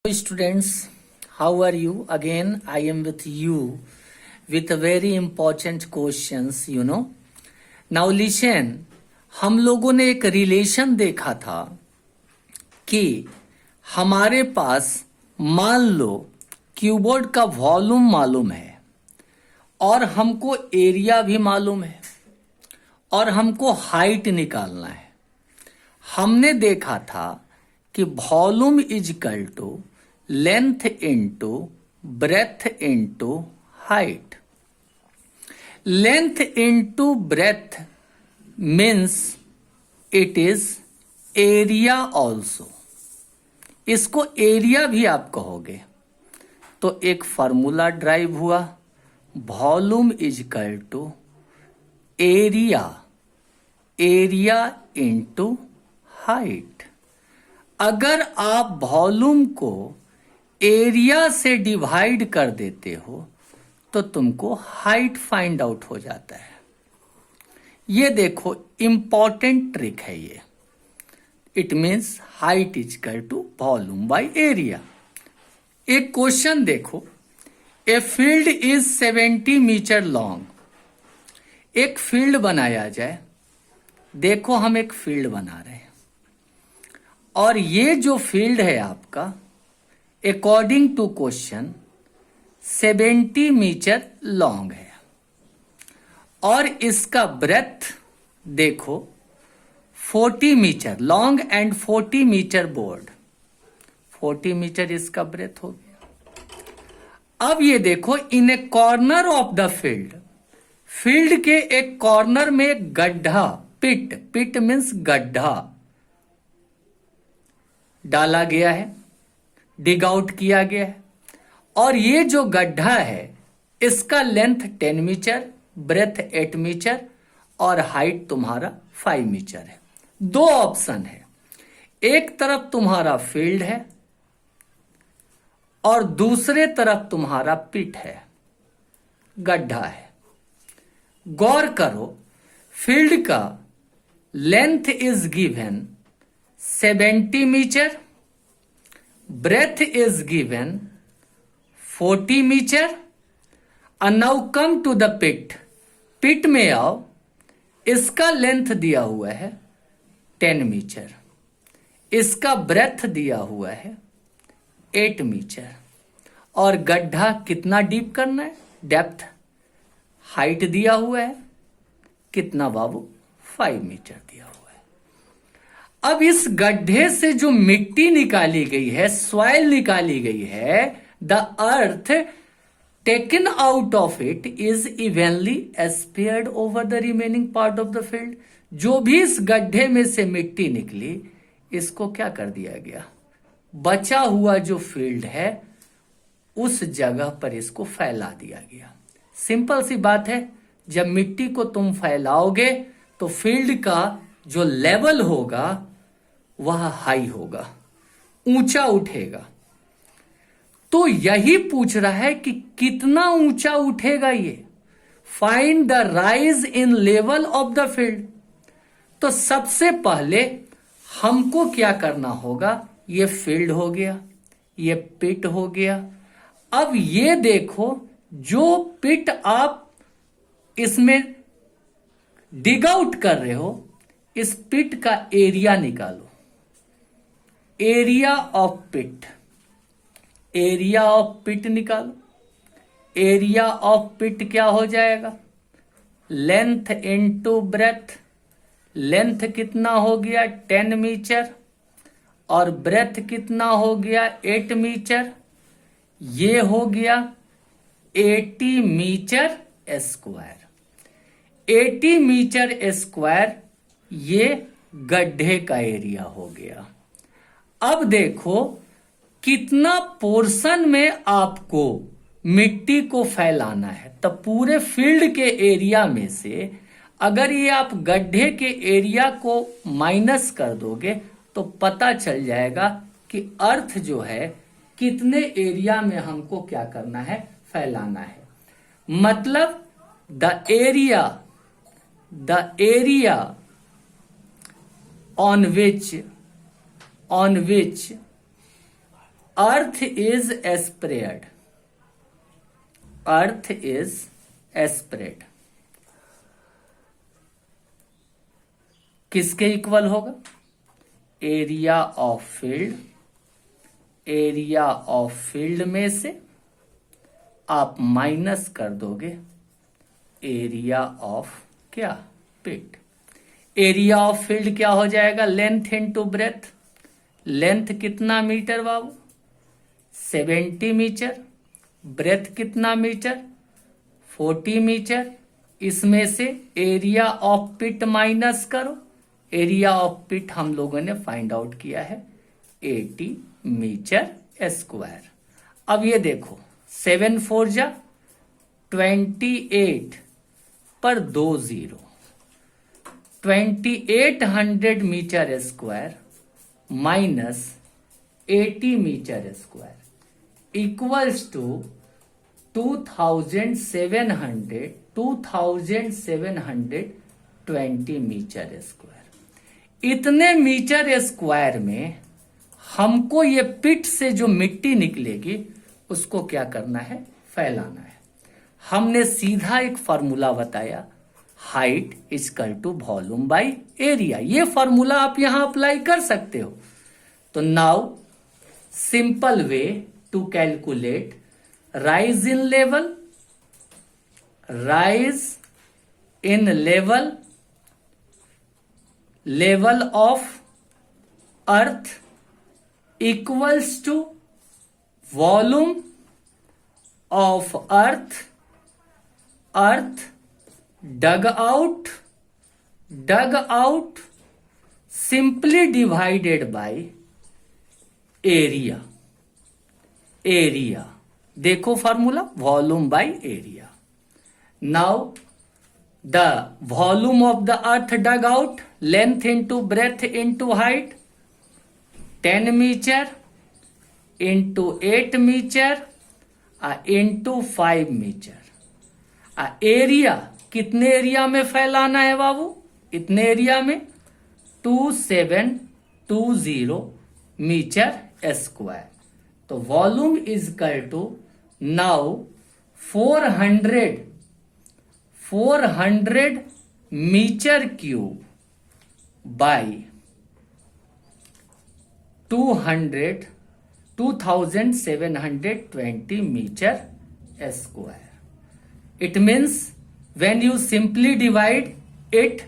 Students, how are you? Again, I am with you with a very important questions. Now listen, हम लोगों ने एक relation देखा था कि हमारे पास मान लो कीबोर्ड का वॉल्यूम मालूम है और हमको एरिया भी मालूम है और हमको हाइट निकालना है। हमने देखा था कि volume is equal to length into breadth into height. Length into breadth means it is area also. इसको एरिया भी आप कहोगे। तो एक फार्मूला ड्राइव हुआ, volume is equal to area into height. अगर आप वॉल्यूम को एरिया से डिवाइड कर देते हो तो तुमको हाइट फाइंड आउट हो जाता है। ये देखो इंपॉर्टेंट ट्रिक है ये। It means height is equal to volume by area. एक क्वेश्चन देखो, a field is 70 metre long. एक फील्ड बनाया जाए। देखो हम एक फील्ड बना रहे हैं और ये जो फील्ड है आपका according to question 70 metre long है और इसका ब्रेथ देखो 40 metre long and 40 metre broad. 40 metre इसका ब्रेथ हो गया। अब ये देखो in a corner of the field के एक कॉर्नर में एक गड्ढा, पिट मीन्स गड्ढा डाला गया है, डिग आउट किया गया है और ये जो गड्ढा है इसका लेंथ 10 मीटर, ब्रेथ 8 मीटर और हाइट तुम्हारा 5 मीटर है। दो ऑप्शन है, एक तरफ तुम्हारा फील्ड है और दूसरे तरफ तुम्हारा पिट है, गड्ढा है। गौर करो, फील्ड का length is given 70 metre, breadth is given 40 metre. and now come to the pit में आओ, इसका लेंथ दिया हुआ है 10 मीटर, इसका ब्रेथ दिया हुआ है 8 मीटर और गड्ढा कितना डीप करना है, डेप्थ। हाइट दिया हुआ है कितना बाबू, 5 मीटर दिया हुआ है। अब इस गड्ढे से जो मिट्टी निकाली गई है, सॉइल निकाली गई है, the earth taken out of it is evenly spread over the remaining part of the field. जो भी इस गड्ढे में से मिट्टी निकली इसको क्या कर दिया गया, बचा हुआ जो फील्ड है उस जगह पर इसको फैला दिया गया। सिंपल सी बात है, जब मिट्टी को तुम फैलाओगे तो फील्ड का जो लेवल होगा वह हाई होगा, ऊंचा उठेगा। तो यही पूछ रहा है कि कितना ऊंचा उठेगा ये, find the rise in level of the field. तो सबसे पहले हमको क्या करना होगा, ये फील्ड हो गया, ये पिट हो गया। अब ये देखो जो पिट आप इसमें डिग आउट कर रहे हो, इस पिट का एरिया निकालो। एरिया ऑफ पिट निकालो। एरिया ऑफ पिट क्या हो जाएगा, लेंथ इंटू ब्रेथ। लेंथ कितना हो गया 10 मीटर और ब्रेथ कितना हो गया 8 मीटर। ये हो गया 80 मीटर स्क्वायर। 80 मीटर स्क्वायर ये गड्ढे का एरिया हो गया। अब देखो कितना पोर्शन में आपको मिट्टी को फैलाना है। तब पूरे फील्ड के एरिया में से अगर ये आप गड्ढे के एरिया को माइनस कर दोगे तो पता चल जाएगा कि अर्थ जो है कितने एरिया में हमको क्या करना है, फैलाना है। मतलब the area on which earth is spread, earth is spread किसके इक्वल होगा? Area of field, area of field में से आप माइनस कर दोगे एरिया ऑफ क्या? पिट। एरिया ऑफ फील्ड क्या हो जाएगा? Length into breadth. लेंथ कितना मीटर बाबू? 70 मीटर। ब्रेथ कितना मीटर? 40 मीटर। इसमें से एरिया ऑफ पिट माइनस करो। एरिया ऑफ पिट हम लोगों ने फाइंड आउट किया है 80 मीटर स्क्वायर। अब ये देखो 7 4 जा 28 पर 2 0, 2800 metre square minus 80 metre square equals to 2720 metre square. इतने मीटर स्क्वायर में हमको ये पिट से जो मिट्टी निकलेगी उसको क्या करना है? फैलाना है। हमने सीधा एक फॉर्मूला बताया, height equal to volume by area. ये फॉर्मूला आप यहां अप्लाई कर सकते हो। तो now simple way to calculate rise in level, rise in level, level of earth equals to volume of earth, earth dug out simply divided by area, area देखो formula volume by area. Now the volume of the earth dug out, length into breadth into height, 10 metre into 8 metre into 5 metre. Area कितने area में फैलाना है बाबू? इतने area में 2720 metre square. तो volume is equal to now 400 metre cube by 2720 metre square. It means when you simply divide it,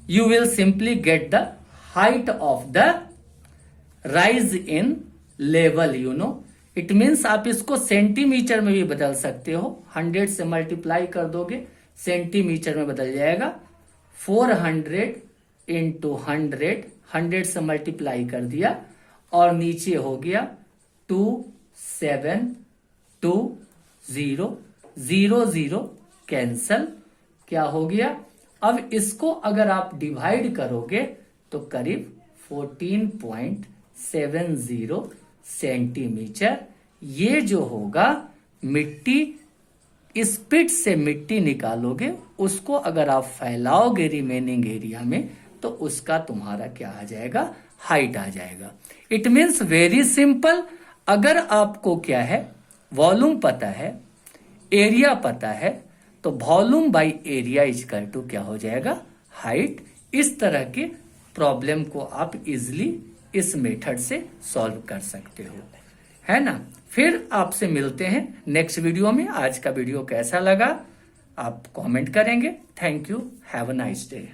you will simply get the height of the rise in level, you know. It means आप इसको centimetre में भी बदल सकते हो। 100 से multiply कर दोगे सेंटीमीटर में बदल जाएगा। 400 इंटू 100 से मल्टीप्लाई कर दिया और नीचे हो गया 2720 कैंसल क्या हो गया? अब इसको अगर आप डिवाइड करोगे तो करीब 14.70 सेंटीमीटर ये जो होगा मिट्टी, इस पिट से मिट्टी निकालोगे उसको अगर आप फैलाओगे रिमेनिंग एरिया में तो उसका तुम्हारा क्या आ जाएगा? हाइट आ जाएगा। It means very simple. अगर आपको क्या है वॉल्यूम पता है, एरिया पता है, तो volume by area equal to क्या हो जाएगा? हाइट। इस तरह के प्रॉब्लम को आप इजिली इस मेथड से सॉल्व कर सकते हो, है ना। फिर आपसे मिलते हैं नेक्स्ट वीडियो में। आज का वीडियो कैसा लगा आप कमेंट करेंगे। Thank you, have a nice day.